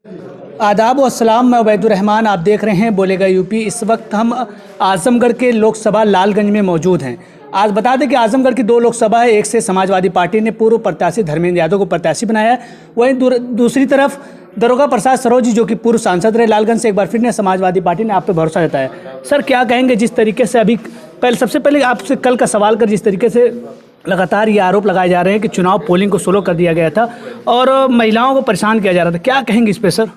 आदाब व अस्सलाम, मैं उबैदुर्रहमान, आप देख रहे हैं बोलेगा यूपी। इस वक्त हम आजमगढ़ के लोकसभा लालगंज में मौजूद हैं। आज बता दें कि आजमगढ़ की 2 लोकसभा है। एक से समाजवादी पार्टी ने पूर्व प्रत्याशी धर्मेंद्र यादव को प्रत्याशी बनाया है, वहीं दूसरी तरफ दरोगा प्रसाद सरोज जो कि पूर्व सांसद रहे लालगंज से, एक बार फिर ने समाजवादी पार्टी ने आप पे भरोसा जताया। सर, क्या कहेंगे जिस तरीके से अभी सबसे पहले आपसे कल का सवाल कर, जिस तरीके से लगातार ये आरोप लगाए जा रहे हैं कि चुनाव पोलिंग को स्लो कर दिया गया था और महिलाओं को परेशान किया जा रहा था, क्या कहेंगे इस पे सर?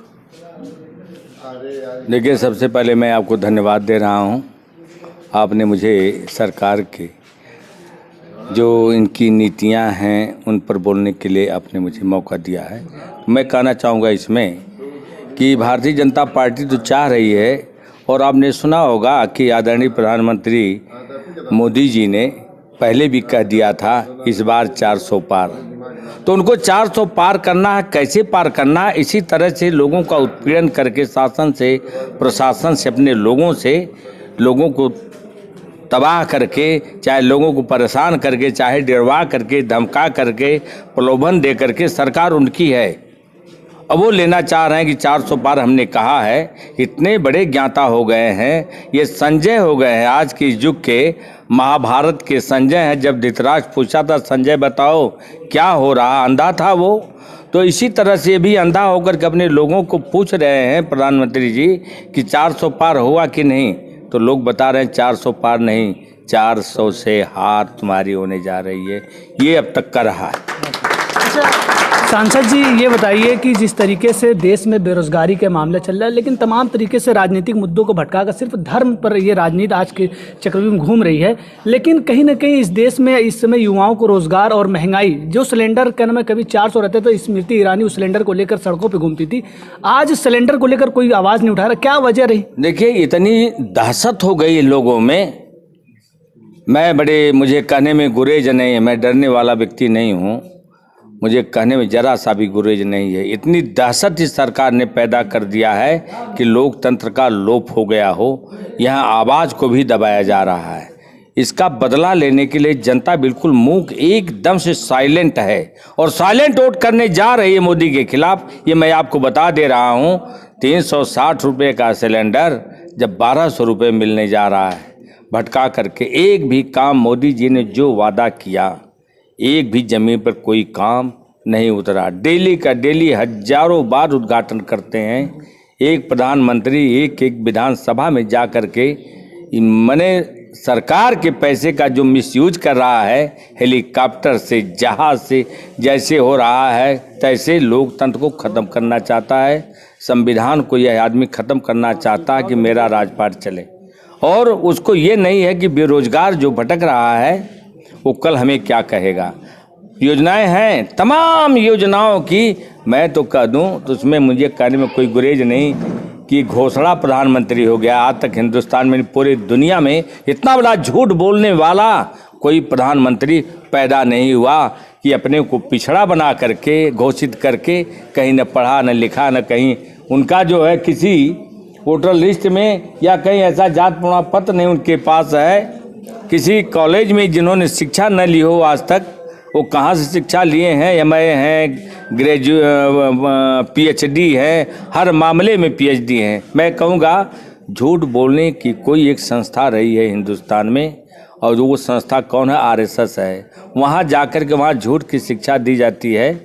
देखिए, सबसे पहले मैं आपको धन्यवाद दे रहा हूँ। आपने मुझे सरकार के जो इनकी नीतियाँ हैं उन पर बोलने के लिए आपने मुझे मौका दिया है। मैं कहना चाहूँगा इसमें कि भारतीय जनता पार्टी तो चाह रही है, और आपने सुना होगा कि आदरणीय प्रधानमंत्री मोदी जी ने पहले भी कह दिया था इस बार 400 पार, तो उनको 400 पार करना है। कैसे पार करना है? इसी तरह से लोगों का उत्पीड़न करके, शासन से, प्रशासन से, अपने लोगों से लोगों को तबाह करके, चाहे लोगों को परेशान करके, चाहे डरवा करके, धमका करके, प्रलोभन दे करके सरकार उनकी है। अब वो लेना चाह रहे हैं कि 400 पार। हमने कहा है, इतने बड़े ज्ञाता हो गए हैं, ये संजय हो गए हैं आज के युग के, महाभारत के संजय हैं। जब धृतराष्ट्र पूछा था, संजय बताओ क्या हो रहा, अंधा था वो। तो इसी तरह से भी अंधा होकर के अपने लोगों को पूछ रहे हैं प्रधानमंत्री जी कि 400 पार हुआ कि नहीं, तो लोग बता रहे हैं 400 पार नहीं, 400 से हार तुम्हारी होने जा रही है। ये अब तक कर रहा है। सांसद जी, ये बताइए कि जिस तरीके से देश में बेरोजगारी के मामला चल रहा है, लेकिन तमाम तरीके से राजनीतिक मुद्दों को भटकाकर सिर्फ धर्म पर ये राजनीति आज के चक्रव्यूह में घूम रही है, लेकिन कहीं ना कहीं इस देश में इस समय युवाओं को रोजगार और महंगाई, जो सिलेंडर के में कभी 400 रहते तो स्मृति ईरानी उस सिलेंडर को लेकर सड़कों पर घूमती थी, आज सिलेंडर को लेकर कोई आवाज़ नहीं उठा रहा, क्या वजह रही? देखिए, इतनी दहशत हो गई लोगों में। मुझे कहने में गुरेज नहीं है, मैं डरने वाला व्यक्ति नहीं हूँ, मुझे कहने में जरा सा भी गुरेज नहीं है। इतनी दहशत इस सरकार ने पैदा कर दिया है कि लोकतंत्र का लोप हो गया हो, यहाँ आवाज़ को भी दबाया जा रहा है। इसका बदला लेने के लिए जनता बिल्कुल मूक, एकदम से साइलेंट है, और साइलेंट वोट करने जा रही है मोदी के खिलाफ। ये मैं आपको बता दे रहा हूँ, 360 रुपये का सिलेंडर जब 1200 रुपये मिलने जा रहा है, भटका करके एक भी काम मोदी जी ने जो वादा किया, एक भी जमीन पर कोई काम नहीं उतरा। डेली का डेली हजारों बार उद्घाटन करते हैं। एक प्रधानमंत्री एक विधानसभा में जा कर के मैंने सरकार के पैसे का जो मिसयूज कर रहा है, हेलीकॉप्टर से, जहाज से, जैसे हो रहा है तैसे लोकतंत्र को ख़त्म करना चाहता है। संविधान को यह आदमी ख़त्म करना चाहता है कि मेरा राजपाट चले, और उसको ये नहीं है कि बेरोजगार जो भटक रहा है वो कल हमें क्या कहेगा। योजनाएं हैं, तमाम योजनाओं की मैं तो कह दूं तो उसमें मुझे कहने में कोई गुरेज नहीं कि घोषणा प्रधानमंत्री हो गया। आज तक हिंदुस्तान में, पूरी दुनिया में इतना बड़ा झूठ बोलने वाला कोई प्रधानमंत्री पैदा नहीं हुआ कि अपने को पिछड़ा बना करके, घोषित करके, कहीं न पढ़ा न लिखा न कहीं उनका जो है किसी वोटर लिस्ट में या कहीं ऐसा जात प्रमाण पत्र नहीं उनके पास है। किसी कॉलेज में जिन्होंने शिक्षा न ली हो आज तक, वो कहाँ से शिक्षा लिए हैं? MA हैं, PhD है, हर मामले में PhD हैं। मैं कहूँगा झूठ बोलने की कोई एक संस्था रही है हिंदुस्तान में, और वो संस्था कौन है? RSS है। वहाँ जाकर के वहाँ झूठ की शिक्षा दी जाती है,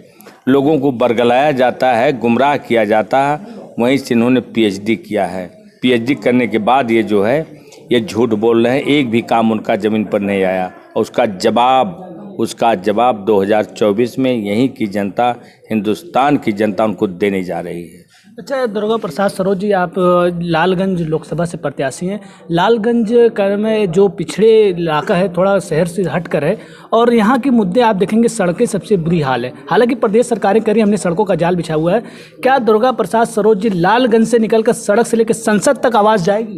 लोगों को बरगलाया जाता है, गुमराह किया जाता है। वहीं से इन्होंने PhD किया है। PhD करने के बाद ये जो है ये झूठ बोल रहे हैं, एक भी काम उनका ज़मीन पर नहीं आया, और उसका जवाब 2024 में यहीं की जनता, हिंदुस्तान की जनता उनको देने जा रही है। अच्छा, दरोगा प्रसाद सरोज जी, आप लालगंज लोकसभा से प्रत्याशी हैं। लालगंज में जो पिछड़े इलाका है, थोड़ा शहर से हटकर है, और यहाँ के मुद्दे आप देखेंगे, सड़कें सबसे बुरी हाल है। हालांकि प्रदेश सरकारें करी, हमने सड़कों का जाल बिछा हुआ है। क्या दरोगा प्रसाद सरोज जी लालगंज से निकलकर सड़क से लेकर संसद तक आवाज़ जाएगी?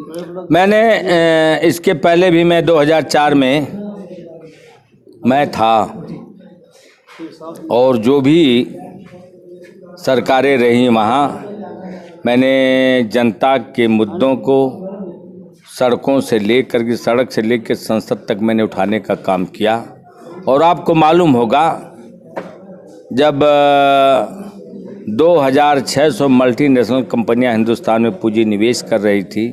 मैंने इसके पहले भी मैं 2004 में मैं था, और जो भी सरकारें रही वहाँ मैंने जनता के मुद्दों को सड़कों से लेकर के, सड़क से लेकर संसद तक मैंने उठाने का काम किया। और आपको मालूम होगा, जब 2600 मल्टीनेशनल कंपनियां हिंदुस्तान में पूंजी निवेश कर रही थी।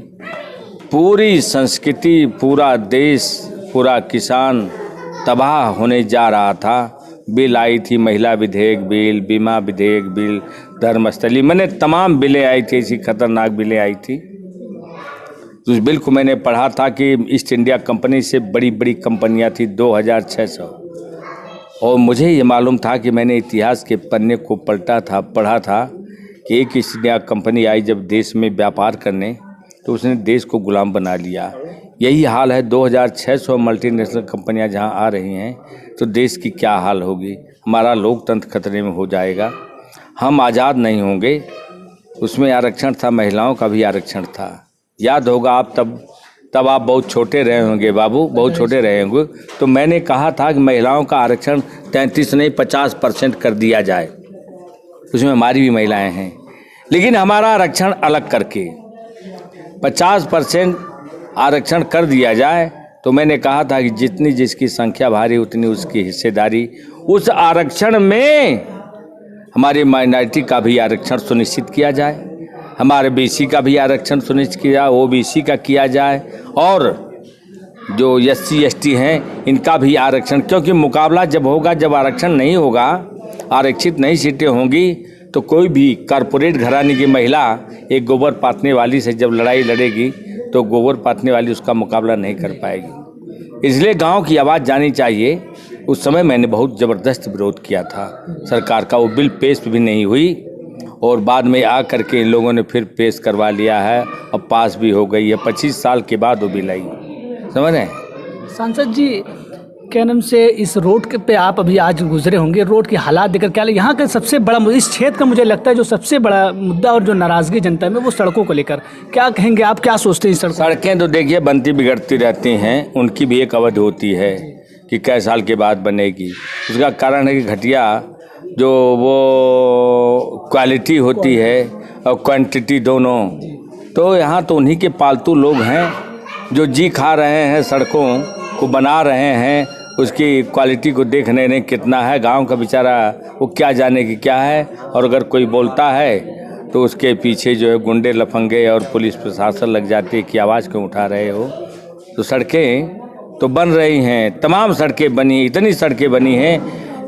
पूरी संस्कृति, पूरा देश, पूरा किसान तबाह होने जा रहा था। बिल आई थी, महिला विधेयक बिल, बीमा विधेयक बिल, धर्मस्थली, मैंने तमाम बिलें आई थी, ऐसी खतरनाक बिलें आई थी। उस बिल को मैंने पढ़ा था कि ईस्ट इंडिया कंपनी से बड़ी बड़ी कंपनियां थी 2600, और मुझे ये मालूम था कि मैंने इतिहास के पन्ने को पढ़ा था कि एक ईस्ट इंडिया कंपनी आई जब देश में व्यापार करने, तो उसने देश को गुलाम बना लिया। यही हाल है, 2600 मल्टीनेशनल कंपनियां जहां आ रही हैं तो देश की क्या हाल होगी। हमारा लोकतंत्र खतरे में हो जाएगा, हम आज़ाद नहीं होंगे। उसमें आरक्षण था, महिलाओं का भी आरक्षण था, याद होगा आप, तब आप बहुत छोटे रहे होंगे बाबू, बहुत छोटे रहे होंगे। तो मैंने कहा था कि महिलाओं का आरक्षण 33 नहीं 50% कर दिया जाए। उसमें हमारी भी महिलाएं हैं, लेकिन हमारा आरक्षण अलग करके 50% आरक्षण कर दिया जाए। तो मैंने कहा था कि जितनी जिसकी संख्या भारी उतनी उसकी हिस्सेदारी। उस आरक्षण में हमारी माइनॉरिटी का भी आरक्षण सुनिश्चित किया जाए, हमारे बीसी का भी आरक्षण सुनिश्चित किया, ओबीसी का किया जाए, और जो एससी एसटी हैं इनका भी आरक्षण। क्योंकि मुकाबला जब होगा, जब आरक्षण नहीं होगा, आरक्षित नहीं सीटें होंगी, तो कोई भी कारपोरेट घराने की महिला एक गोबर पाथने वाली से जब लड़ाई लड़ेगी तो गोबर पाथने वाली उसका मुकाबला नहीं कर पाएगी। इसलिए गांव की आवाज़ जानी चाहिए। उस समय मैंने बहुत ज़बरदस्त विरोध किया था सरकार का, वो बिल पेश भी नहीं हुई, और बाद में आ करके इन लोगों ने फिर पेश करवा लिया है, अब पास भी हो गई है। 25 साल के बाद वो बिल आई, समझ रहे हैं। सांसद जी, क्या नाम से इस रोड के पे आप अभी आज गुजरे होंगे, रोड के हालात देखकर क्या यहाँ का सबसे बड़ा, इस क्षेत्र का मुझे लगता है जो सबसे बड़ा मुद्दा और जो नाराज़गी जनता में, वो सड़कों को लेकर क्या कहेंगे आप, क्या सोचते हैं इस सड़कें तो देखिए बनती बिगड़ती रहती हैं, उनकी भी एक अवधि होती है कि कई साल के बाद बनेगी। उसका कारण है कि घटिया जो वो क्वालिटी होती है और क्वांटिटी दोनों, तो यहाँ तो उन्हीं के पालतू लोग हैं जो जी खा रहे हैं, सड़कों को बना रहे हैं, उसकी क्वालिटी को देख नहीं कितना है। गांव का बेचारा वो क्या जाने कि क्या है, और अगर कोई बोलता है तो उसके पीछे जो है गुंडे लफंगे और पुलिस प्रशासन लग जाती है कि आवाज़ क्यों उठा रहे हो। तो सड़कें तो बन रही हैं, तमाम सड़कें बनी, इतनी सड़कें बनी हैं,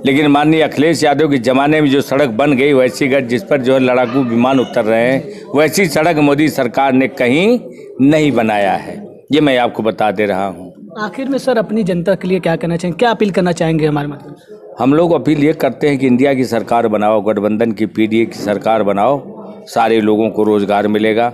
लेकिन माननीय अखिलेश यादव के ज़माने में जो सड़क बन गई वैसी जिस पर जो है लड़ाकू विमान उतर रहे हैं, वैसी सड़क मोदी सरकार ने कहीं नहीं बनाया है, ये मैं आपको बता दे रहा हूँ। आखिर में सर अपनी जनता के लिए क्या कहना चाहेंगे, क्या अपील करना चाहेंगे हमारे माध्यम से? हम लोग अपील ये करते हैं कि इंडिया की सरकार बनाओ, गठबंधन की पीडीए की सरकार बनाओ, सारे लोगों को रोज़गार मिलेगा।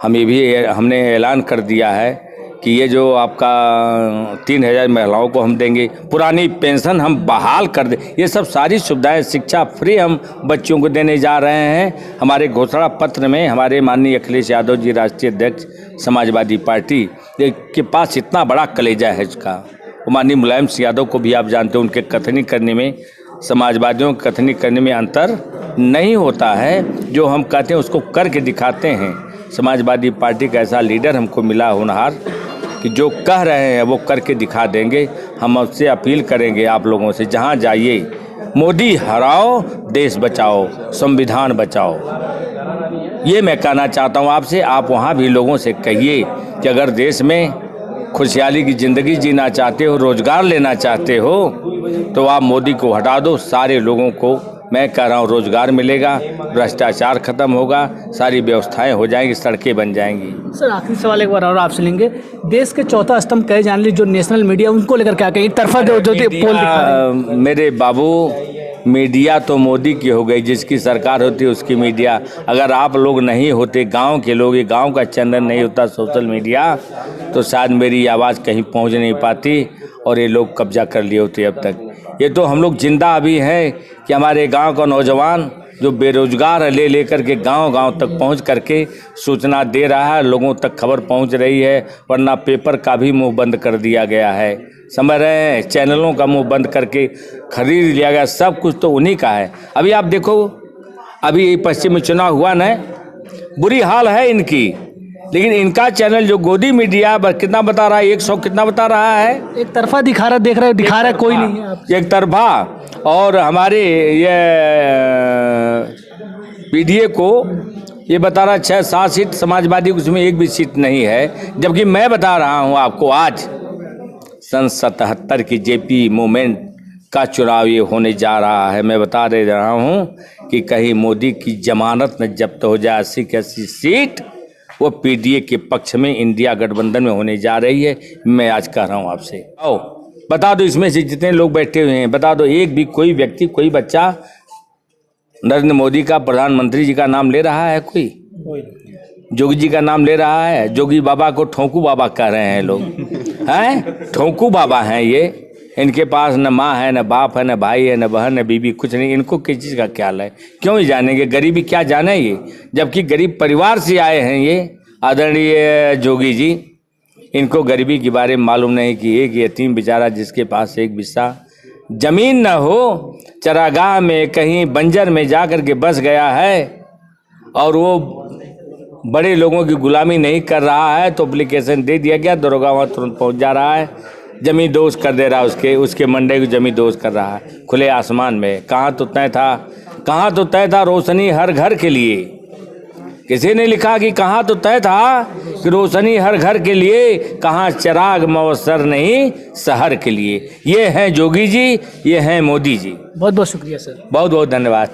हमने ऐलान कर दिया है कि ये जो आपका 3000 महिलाओं को हम देंगे, पुरानी पेंशन हम बहाल कर दें, ये सब सारी सुविधाएं, शिक्षा फ्री हम बच्चों को देने जा रहे हैं। हमारे घोषणा पत्र में हमारे माननीय अखिलेश यादव जी, राष्ट्रीय अध्यक्ष समाजवादी पार्टी के पास इतना बड़ा कलेजा है इसका। वो माननीय मुलायम सिंह यादव को भी आप जानते हो, उनके कथनी करने में, समाजवादियों की कथनी करने में अंतर नहीं होता है। जो हम कहते हैं उसको करके दिखाते हैं। समाजवादी पार्टी का ऐसा लीडर हमको मिला होनहार कि जो कह रहे हैं वो करके दिखा देंगे। हम उससे अपील करेंगे आप लोगों से, जहां जाइए मोदी हराओ, देश बचाओ, संविधान बचाओ, ये मैं कहना चाहता हूं आपसे। आप वहां भी लोगों से कहिए कि अगर देश में खुशहाली की ज़िंदगी जीना चाहते हो, रोज़गार लेना चाहते हो, तो आप मोदी को हटा दो। सारे लोगों को मैं कह रहा हूँ रोज़गार मिलेगा, भ्रष्टाचार खत्म होगा, सारी व्यवस्थाएं हो जाएंगी, सड़कें बन जाएंगी। सर आखिरी सवाल एक बार और आपसे लेंगे, देश के चौथा स्तंभ कहे जाने जो नेशनल मीडिया, उनको लेकर क्या कहें? एक तरफा जो पोल दिखा रहे हैं। मेरे बाबू, मीडिया तो मोदी की हो गई, जिसकी सरकार होती है उसकी मीडिया। अगर आप लोग नहीं होते, गांव के लोग, गांव का चैनल नहीं होता सोशल मीडिया, तो शायद मेरी आवाज़ कहीं पहुंच नहीं पाती और ये लोग कब्जा कर लिए होते अब तक। ये तो हम लोग जिंदा अभी हैं कि हमारे गांव का नौजवान जो बेरोजगार है, ले लेकर के गांव-गांव तक पहुंच करके सूचना दे रहा है, लोगों तक खबर पहुंच रही है। वरना पेपर का भी मुंह बंद कर दिया गया है, समझ रहे हैं, चैनलों का मुंह बंद करके खरीद लिया गया, सब कुछ तो उन्हीं का है। अभी आप देखो, अभी पश्चिम में चुनाव हुआ न, बुरी हाल है इनकी, लेकिन इनका चैनल जो गोदी मीडिया कितना बता रहा है, 100 कितना बता रहा है, एक तरफा दिखा रहा है, कोई नहीं है एक तरफा। और हमारे ये पीडीए को ये बता रहा 6-7 सीट, समाजवादी उसमें एक भी सीट नहीं है, जबकि मैं बता रहा हूँ आपको आज सन 77 की जेपी मूवमेंट का चुनाव ये होने जा रहा है। मैं बता दे रहा हूँ कि कहीं मोदी की जमानत न जब्त हो जाए, 80 की 80 सीट वो पीडीए के पक्ष में इंडिया गठबंधन में होने जा रही है। मैं आज कह रहा हूँ आपसे, आओ बता दो इसमें से जितने लोग बैठे हुए हैं, बता दो एक भी कोई व्यक्ति, कोई बच्चा नरेंद्र मोदी का, प्रधानमंत्री जी का नाम ले रहा है? कोई जोगी जी का नाम ले रहा है? जोगी बाबा को ठोंकू बाबा कह रहे हैं लोग, हैं ठोंकू बाबा हैं ये। इनके पास न माँ है, न बाप है, न भाई है, न बहन, न बीबी, कुछ नहीं। इनको किस चीज़ का ख्याल है? क्यों ही जानेंगे? गरीबी क्या जाने ये, जबकि गरीब परिवार से आए हैं ये आदरणीय जोगी जी। इनको गरीबी के बारे में मालूम नहीं कि एक यतीम बेचारा जिसके पास एक बिस्सा जमीन न हो, चरागाह में कहीं बंजर में जाकर के बस गया है और वो बड़े लोगों की गुलामी नहीं कर रहा है, तो एप्लीकेशन दे दिया गया, दरोगा वहाँ तुरंत पहुँच जा रहा है, जमीन दोस्त कर दे रहा है, उसके मंडे की जमीन दोस्त कर रहा है खुले आसमान में। कहाँ तो तय था रोशनी हर घर के लिए? किसी ने लिखा कि कहाँ तो तय था कि रोशनी हर घर के लिए, कहाँ चिराग मवसर नहीं शहर के लिए। ये हैं जोगी जी, ये हैं मोदी जी। बहुत बहुत शुक्रिया सर। बहुत बहुत धन्यवाद।